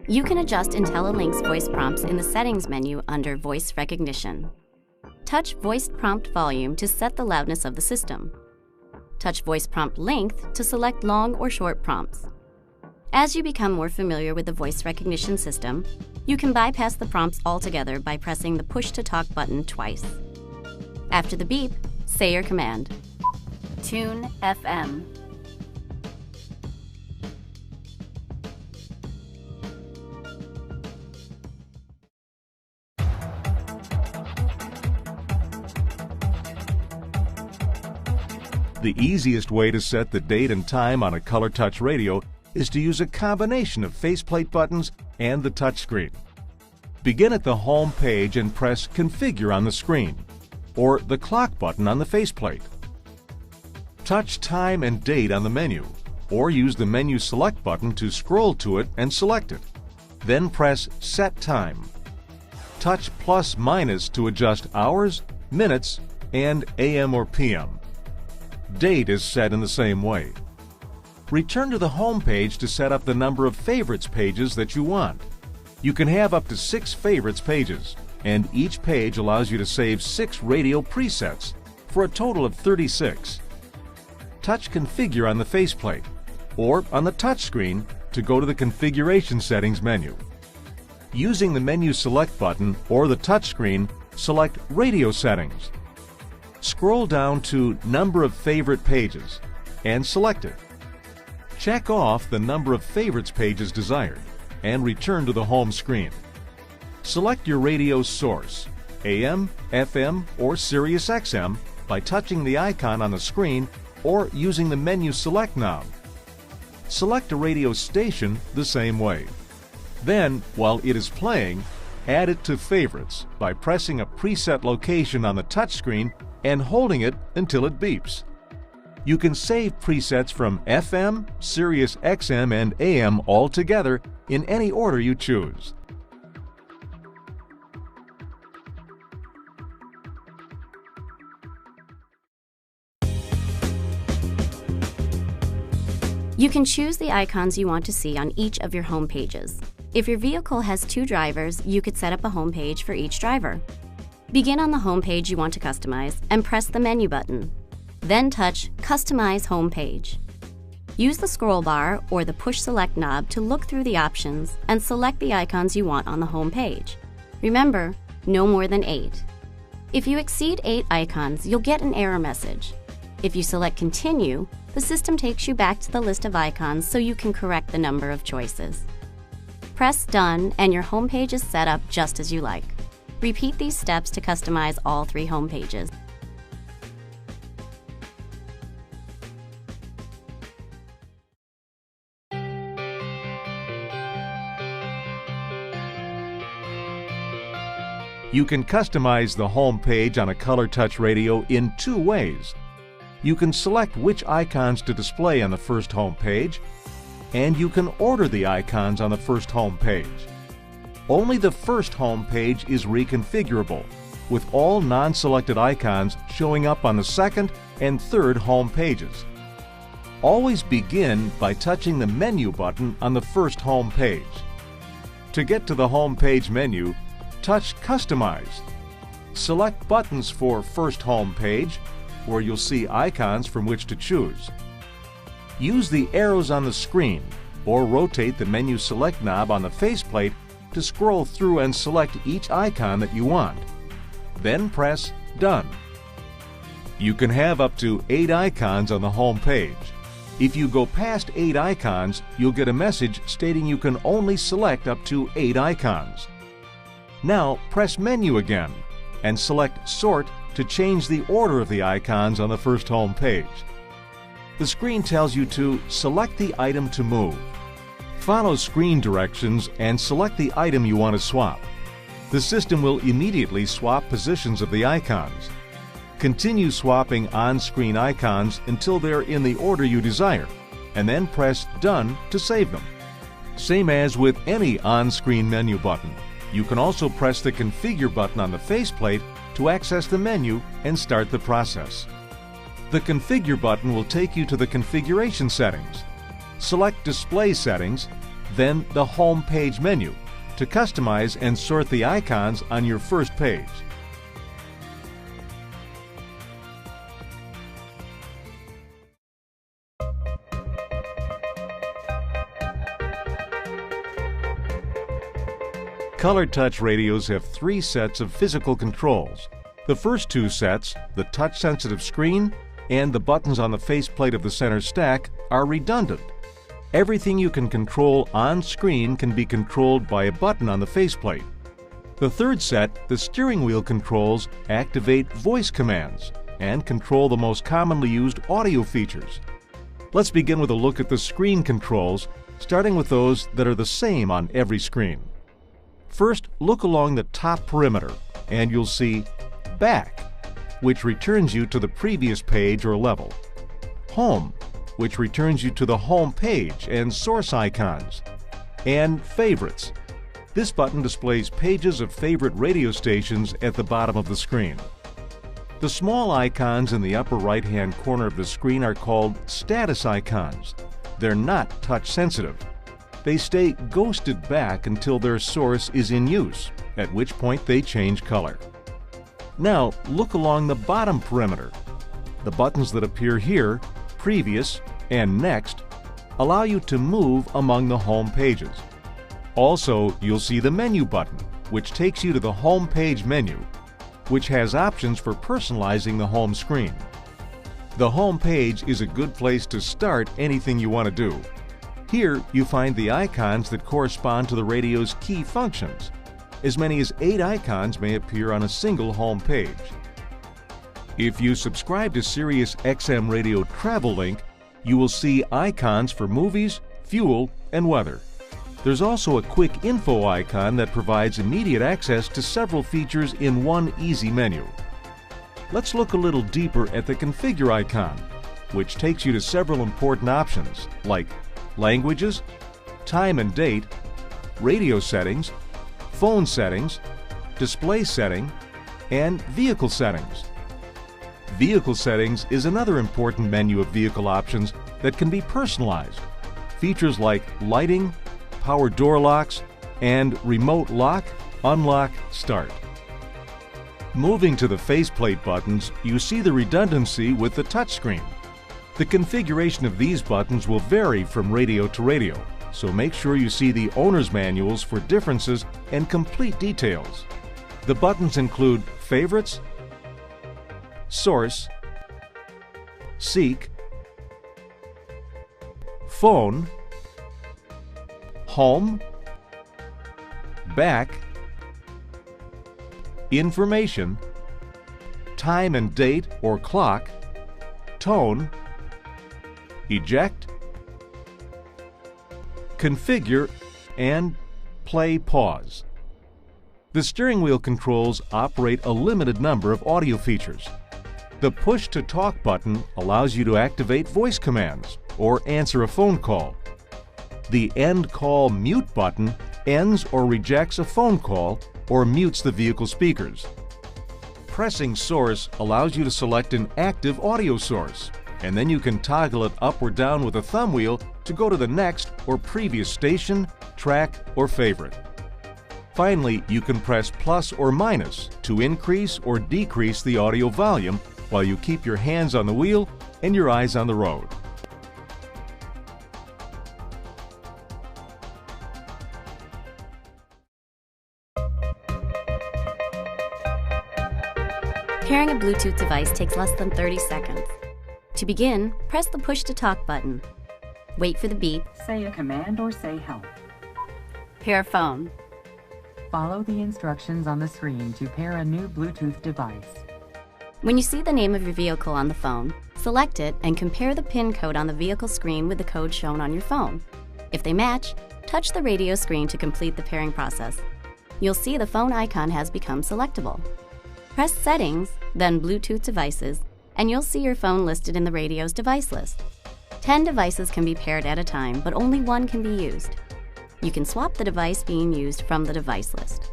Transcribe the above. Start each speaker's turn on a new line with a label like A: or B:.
A: You can adjust IntelliLink's voice prompts in the Settings menu under Voice Recognition. Touch Voice Prompt Volume to set the loudness of the system. Touch Voice Prompt Length to select long or short prompts. As you become more familiar with the voice recognition system, you can bypass the prompts altogether by pressing the Push to Talk button twice. After the beep, say your command. Tune FM.
B: The easiest way to set the date and time on a color touch radio is to use a combination of faceplate buttons and the touchscreen. Begin at the home page and press Configure on the screen, or the clock button on the faceplate. Touch Time and Date on the menu, or use the Menu Select button to scroll to it and select it. Then press Set Time. Touch +- to adjust hours, minutes, and AM or PM. Date is set in the same way. Return to the home page to set up the number of favorites pages that you want. You can have up to 6 favorites pages, and each page allows you to save 6 radio presets for a total of 36. Touch Configure on the faceplate or on the touchscreen to go to the Configuration Settings menu. Using the Menu Select button or the touchscreen, select Radio Settings. Scroll down to Number of Favorite Pages and select it. Check off the number of favorites pages desired and return to the home screen. Select your radio source, AM, FM, or Sirius XM by touching the icon on the screen or using the Menu Select knob. Select a radio station the same way. Then, while it is playing, add it to Favorites by pressing a preset location on the touchscreen and holding it until it beeps. You can save presets from FM, Sirius XM, and AM all together in any order you choose.
A: You can choose the icons you want to see on each of your home pages. If your vehicle has 2 drivers, you could set up a home page for each driver. Begin on the home page you want to customize and press the menu button. Then touch Customize Home Page. Use the scroll bar or the Push Select knob to look through the options and select the icons you want on the home page. Remember, no more than 8. If you exceed 8 icons, you'll get an error message. If you select Continue, the system takes you back to the list of icons so you can correct the number of choices. Press Done and your home page is set up just as you like. Repeat these steps to customize all 3 home pages.
B: You can customize the home page on a color touch radio in 2 ways. You can select which icons to display on the first home page, and you can order the icons on the first home page. Only the first home page is reconfigurable, with all non-selected icons showing up on the second and third home pages. Always begin by touching the menu button on the first home page. To get to the home page menu, touch Customize. Select buttons for first home page, where you'll see icons from which to choose. Use the arrows on the screen or rotate the Menu Select knob on the faceplate to scroll through and select each icon that you want. Then press Done. You can have up to 8 icons on the home page. If you go past 8 icons, you'll get a message stating you can only select up to 8 icons. Now press Menu again and select Sort to change the order of the icons on the first home page. The screen tells you to select the item to move. Follow screen directions and select the item you want to swap. The system will immediately swap positions of the icons. Continue swapping on-screen icons until they're in the order you desire, and then press Done to save them. Same as with any on-screen menu button. You can also press the Configure button on the faceplate to access the menu and start the process. The Configure button will take you to the configuration settings. Select Display Settings, then the Home Page menu to customize and sort the icons on your first page. Color touch radios have 3 sets of physical controls. The first 2 sets, the touch-sensitive screen and the buttons on the faceplate of the center stack, are redundant. Everything you can control on screen can be controlled by a button on the faceplate. The third set, the steering wheel controls, activate voice commands and control the most commonly used audio features. Let's begin with a look at the screen controls, starting with those that are the same on every screen. First, look along the top perimeter and you'll see Back, which returns you to the previous page or level. Home, which returns you to the home page and source icons. And Favorites. This button displays pages of favorite radio stations at the bottom of the screen. The small icons in the upper right-hand corner of the screen are called status icons. They're not touch sensitive. They stay ghosted back until their source is in use, at which point they change color. Now look along the bottom perimeter. The buttons that appear here, Previous and Next, allow you to move among the home pages. Also, you'll see the Menu button, which takes you to the Home Page menu, which has options for personalizing the home screen. The Home Page is a good place to start anything you want to do. Here, you find the icons that correspond to the radio's key functions. As many as 8 icons may appear on a single home page. If you subscribe to Sirius XM Radio Travel Link, you will see icons for movies, fuel, and weather. There's also a quick info icon that provides immediate access to several features in one easy menu. Let's look a little deeper at the Configure icon, which takes you to several important options like languages, time and date, radio settings, phone settings, display setting, and vehicle settings. Vehicle settings is another important menu of vehicle options that can be personalized. Features like lighting, power door locks, and remote lock, unlock, start. Moving to the faceplate buttons, you see the redundancy with the touchscreen. The configuration of these buttons will vary from radio to radio, so make sure you see the owner's manuals for differences and complete details. The buttons include Favorites, Source, Seek, Phone, Home, Back, Information, Time and Date or Clock, Tone, Eject, Configure, and Play Pause. The steering wheel controls operate a limited number of audio features. The Push to Talk button allows you to activate voice commands or answer a phone call. The End Call Mute button ends or rejects a phone call or mutes the vehicle speakers. Pressing Source allows you to select an active audio source, and then you can toggle it up or down with a thumb wheel to go to the next or previous station, track, or favorite. Finally, you can press plus or minus to increase or decrease the audio volume while you keep your hands on the wheel and your eyes on the road.
A: Pairing a Bluetooth device takes less than 30 seconds. To begin, press the Push to Talk button. Wait for the beep.
C: Say a command or say help.
A: Pair a phone.
C: Follow the instructions on the screen to pair a new Bluetooth device.
A: When you see the name of your vehicle on the phone, select it and compare the PIN code on the vehicle screen with the code shown on your phone. If they match, touch the radio screen to complete the pairing process. You'll see the phone icon has become selectable. Press Settings, then Bluetooth Devices, and you'll see your phone listed in the radio's device list. 10 devices can be paired at a time, but only one can be used. You can swap the device being used from the device list.